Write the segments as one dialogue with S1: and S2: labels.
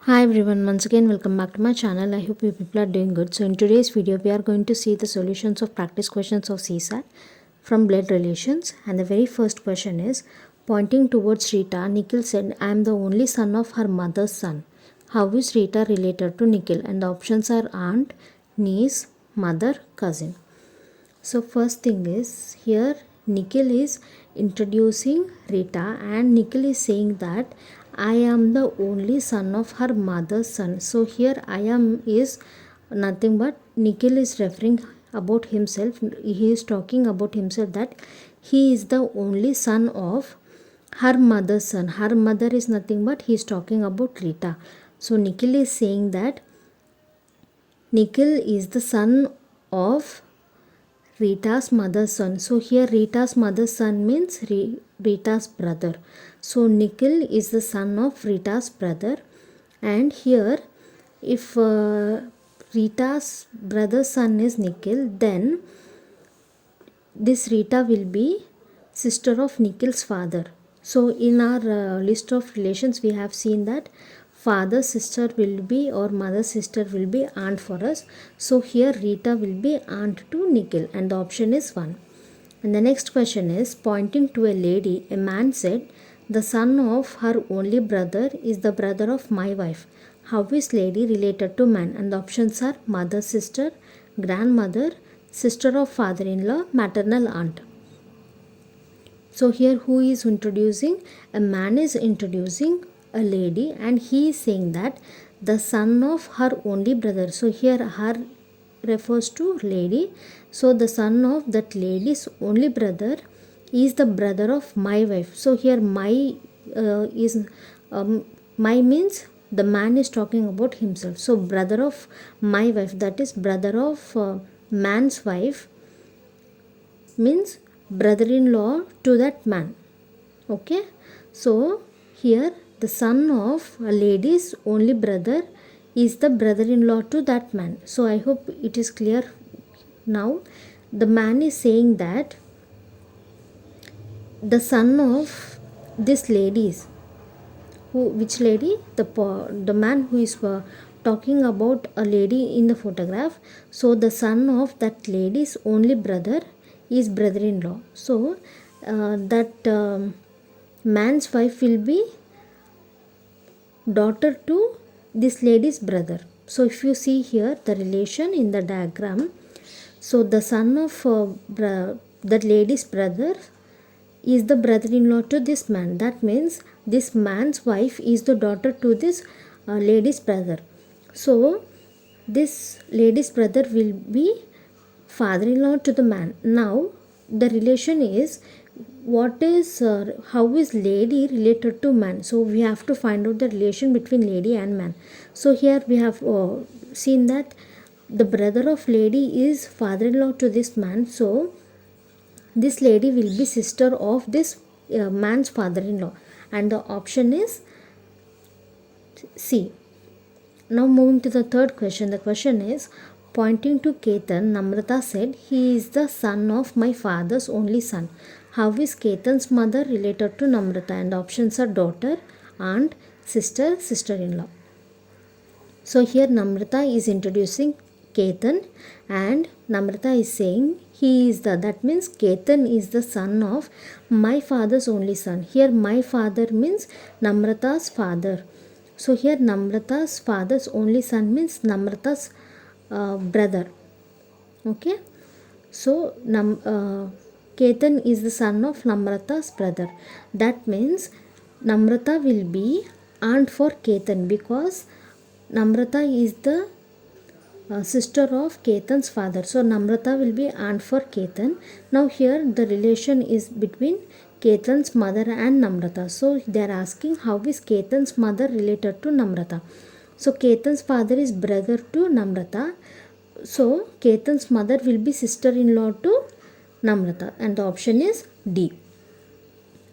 S1: Hi everyone, once again welcome back to my channel. I hope you people are doing good. So in today's video we are going to see the solutions of practice questions of CSAT from blood relations, and the very first question is, pointing towards Rita, Nikhil said, I am the only son of her mother's son. How is Rita related to Nikhil? And the options are aunt, niece, mother, cousin. So first thing is, here Nikhil is introducing Rita and Nikhil is saying that I am the only son of her mother's son. So here I am is nothing but Nikhil is referring about himself. He is talking about himself that he is the only son of her mother's son. Her mother is nothing but he is talking about Rita. So Nikhil is saying that Nikhil is the son of Rita's mother's son. So here Rita's mother's son means Rita's brother. So Nikhil is the son of Rita's brother, and here if Rita's brother's son is Nikhil, then this Rita will be sister of Nikhil's father. So in our list of relations we have seen that father sister will be or mother sister will be aunt for us. So here Rita will be aunt to Nikhil, and the option is 1. And the next question is, pointing to a lady, a man said, the son of her only brother is the brother of my wife. How is lady related to man? And the options are mother sister, grandmother, sister of father-in-law, maternal aunt. So here who is introducing? A man is introducing a lady and he is saying that the son of her only brother. So here her refers to lady. So the son of that lady's only brother is the brother of my wife. So here my my means the man is talking about himself. So brother of my wife, that is brother of man's wife, means brother-in-law to that man. Okay, so here the son of a lady's only brother is the brother-in-law to that man. So I hope it is clear now. The man is saying that the son of this ladies, which lady? The man who is talking about a lady in the photograph. So the son of that lady's only brother is brother-in-law. So that man's wife will be daughter to this lady's brother. So if you see here the relation in the diagram, so the son of that lady's brother is the brother-in-law to this man. That means this man's wife is the daughter to this lady's brother. So this lady's brother will be father-in-law to the man. Now the relation is, what is how is lady related to man? So we have to find out the relation between lady and man. So here we have seen that the brother of lady is father-in-law to this man. So this lady will be sister of this man's father-in-law, and the option is C. Now moving to the third question. The question is, pointing to Ketan, Namrata said, he is the son of my father's only son. How is Ketan's mother related to Namrata? And the options are daughter, aunt, sister, sister-in-law. So here Namrata is introducing Ketan and Namrata is saying he is that means Ketan is the son of my father's only son. Here my father means Namrata's father. So here Namrata's father's only son means Namrata's brother. Okay, so Ketan is the son of Namrata's brother. That means Namrata will be aunt for Ketan because Namrata is the sister of Ketan's father. So Namrata will be aunt for Ketan. Now here the relation is between Ketan's mother and Namrata. So they are asking, how is Ketan's mother related to Namrata? So Ketan's father is brother to Namrata. So Ketan's mother will be sister-in-law to Namrata, and the option is D.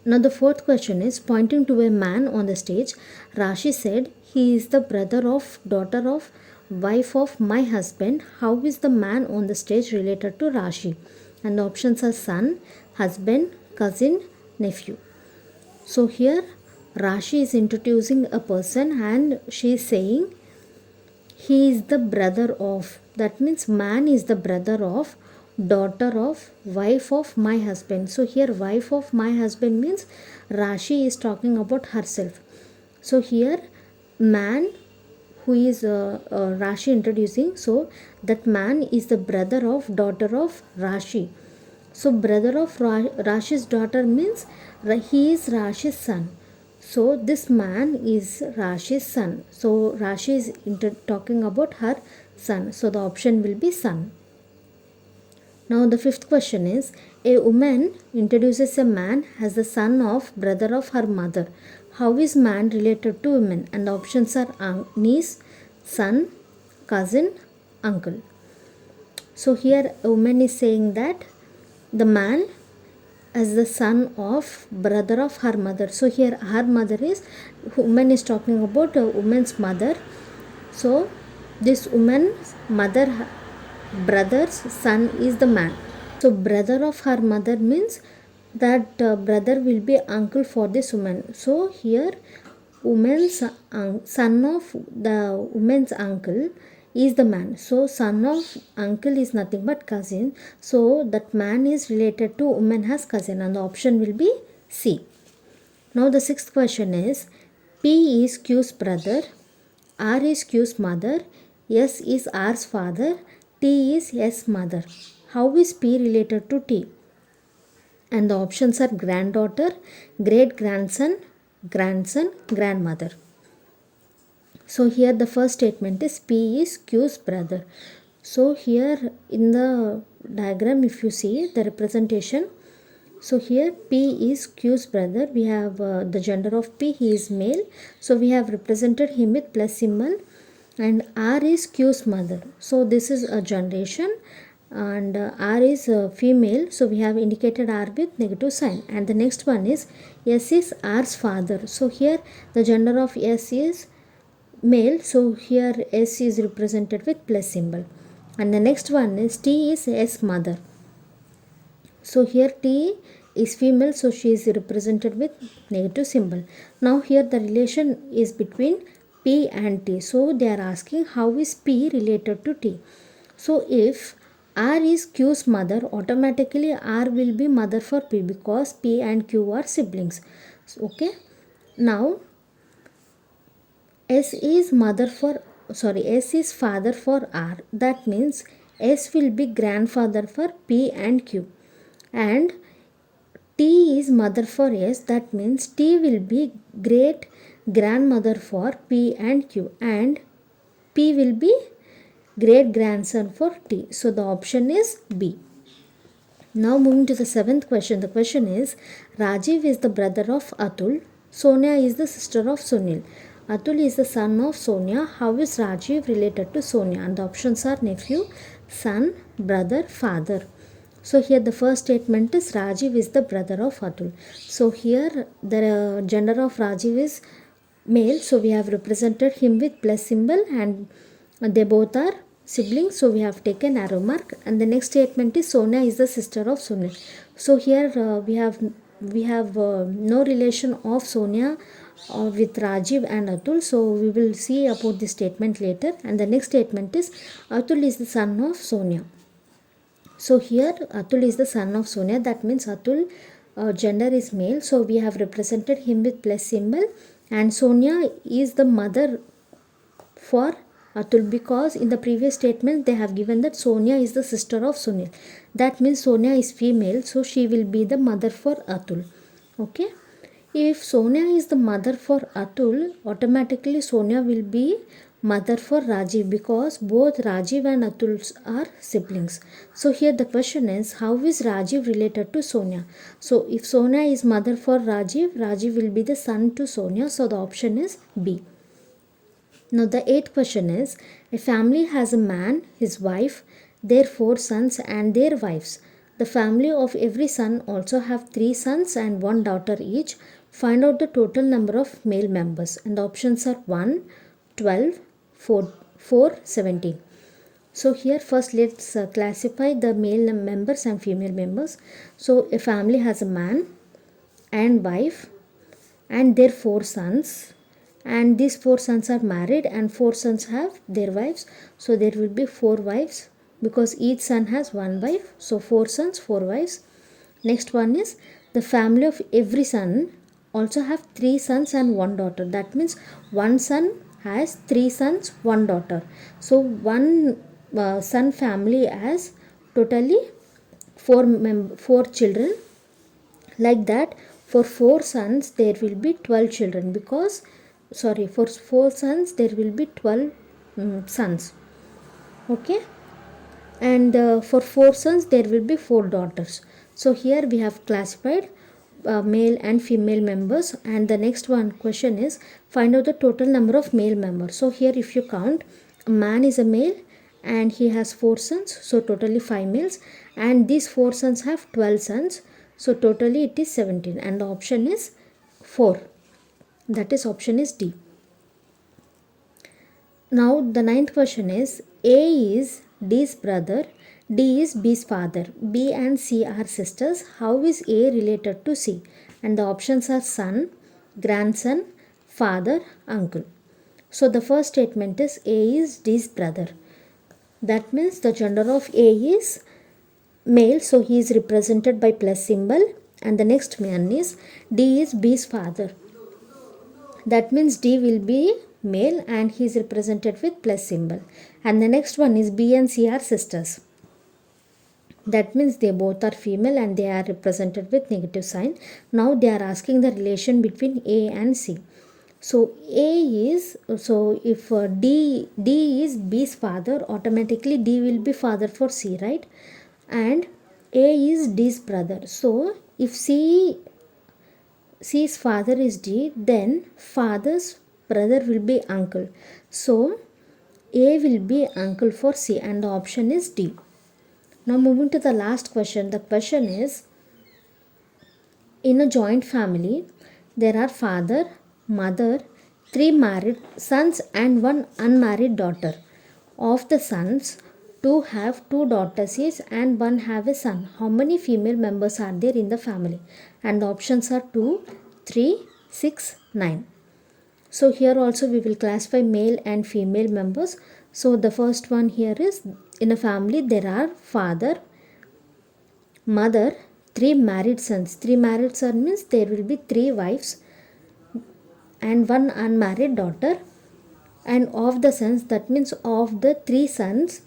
S1: Now the fourth question is, pointing to a man on the stage, Rashi said, he is the brother of daughter of wife of my husband. How is the man on the stage related to Rashi? And the options are son, husband, cousin, nephew. So here Rashi is introducing a person and she is saying he is the brother of. That means man is the brother of daughter of wife of my husband. So here wife of my husband means Rashi is talking about herself. So here man who is Rashi introducing, so that man is the brother of daughter of Rashi. So brother of Rashi's daughter means he is Rashi's son. So this man is Rashi's son. So Rashi is talking about her son. So the option will be son. Now the fifth question is, a woman introduces a man as the son of brother of her mother. How is man related to woman? And the options are niece, son, cousin, uncle. So here a woman is saying that the man as the son of brother of her mother. So here her mother is, woman is talking about a woman's mother. So this woman's mother brother's son is the man. So brother of her mother means that brother will be uncle for this woman. So here woman's son of the woman's uncle is the man. So son of uncle is nothing but cousin. So that man is related to woman as cousin, and the option will be C. Now the sixth question is, P is Q's brother, R is Q's mother, S is R's father, T is S mother. How is P related to T? And the options are granddaughter, great grandson, grandson, grandmother. So here the first statement is P is Q's brother. So here in the diagram, if you see the representation, so here P is Q's brother. We have the gender of P, he is male. So we have represented him with plus symbol, and R is Q's mother. So this is a generation, and R is female. So we have indicated R with negative sign. And the next one is S is R's father. So here the gender of S is male. So here S is represented with plus symbol. And the next one is T is S mother. So here T is female, so she is represented with negative symbol. Now here the relation is between P and T. So they are asking how is P related to T. So if R is Q's mother, automatically R will be mother for P because P and Q are siblings. Okay. Now S is father for R. That means S will be grandfather for P and Q. And T is mother for S. That means T will be great grandmother for P and Q. And P will be great grandson for T. So the option is B. Now moving to the seventh question. The question is, Rajiv is the brother of Atul. Sonia is the sister of Sunil. Atul is the son of Sonia. How is Rajiv related to Sonia? And the options are nephew, son, brother, father. So here the first statement is Rajiv is the brother of Atul. So here the gender of Rajiv is male. So we have represented him with plus symbol, and they both are siblings. So we have taken arrow mark. And the next statement is Sonia is the sister of Sunil. So here we have no relation of Sonia with Rajiv and Atul. So we will see about this statement later. And the next statement is Atul is the son of Sonia. So here Atul is the son of Sonia. That means Atul gender is male. So we have represented him with plus symbol. And Sonia is the mother for Atul because in the previous statement they have given that Sonia is the sister of Sunil. That means Sonia is female. So she will be the mother for Atul. Okay. If Sonia is the mother for Atul, automatically Sonia will be mother for Rajiv because both Rajiv and Atul are siblings. So here the question is, how is Rajiv related to Sonia? So if Sonia is mother for Rajiv, Rajiv will be the son to Sonia. So the option is B. Now the eighth question is, a family has a man, his wife, their 4 sons and their wives. The family of every son also have 3 sons and 1 daughter each. Find out the total number of male members. And the options are 1, 12, 4, 17. So here first let's classify the male members and female members. So a family has a man and wife and their 4 sons, and these 4 sons are married and 4 sons have their wives, so there will be 4 wives because each son has 1 wife, so 4 sons 4 wives. Next one is the family of every son also have 3 sons and 1 daughter. That means one son has 3 sons 1 daughter, so one son family has totally 4 children. Like that, for 4 sons there will be 12 children, because for 4 sons there will be 12 sons. Okay, and for 4 sons there will be 4 daughters. So here we have classified male and female members, and the next one question is find out the total number of male members. So here if you count, a man is a male and he has 4 sons, so totally 5 males, and these 4 sons have 12 sons, so totally it is 17, and the option is 4, that is option is D. Now the ninth question is A is D's brother, D is B's father. B and C are sisters. How is A related to C? And the options are son, grandson, father, uncle. So the first statement is A is D's brother. That means the gender of A is male, so he is represented by plus symbol, and the next one is D is B's father. That means D will be male and he is represented with plus symbol. And the next one is B and C are sisters. That means they both are female and they are represented with negative sign. Now they are asking the relation between A and C. So if D is B's father, automatically D will be father for C, right? And A is D's brother. So if C's father is D, then father's brother will be uncle. So A will be uncle for C, and the option is D. Now moving to the last question. The question is, in a joint family there are father, mother, 3 married sons and 1 unmarried daughter. Of the sons, 2 have 2 daughters each and 1 have a son. How many female members are there in the family? And the options are 2, 3, 6, 9. So here also we will classify male and female members. So the first one here is, in a family there are father, mother, 3 married sons. 3 married sons means there will be 3 wives and 1 unmarried daughter. And of the sons, that means of the 3 sons,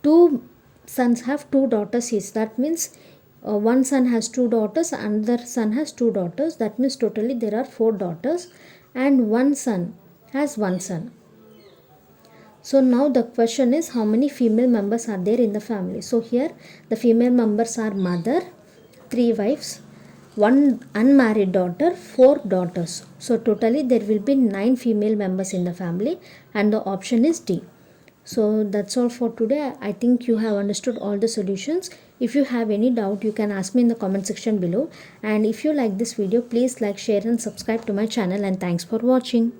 S1: 2 sons have 2 daughters each. That means one son has 2 daughters, another son has 2 daughters. That means totally there are 4 daughters, and one son has 1 son. So now the question is, how many female members are there in the family? So here the female members are mother, 3 wives, 1 unmarried daughter, 4 daughters. So totally there will be 9 female members in the family, and the option is D. So that's all for today. I think you have understood all the solutions. If you have any doubt, you can ask me in the comment section below. And if you like this video, please like, share and subscribe to my channel, and thanks for watching.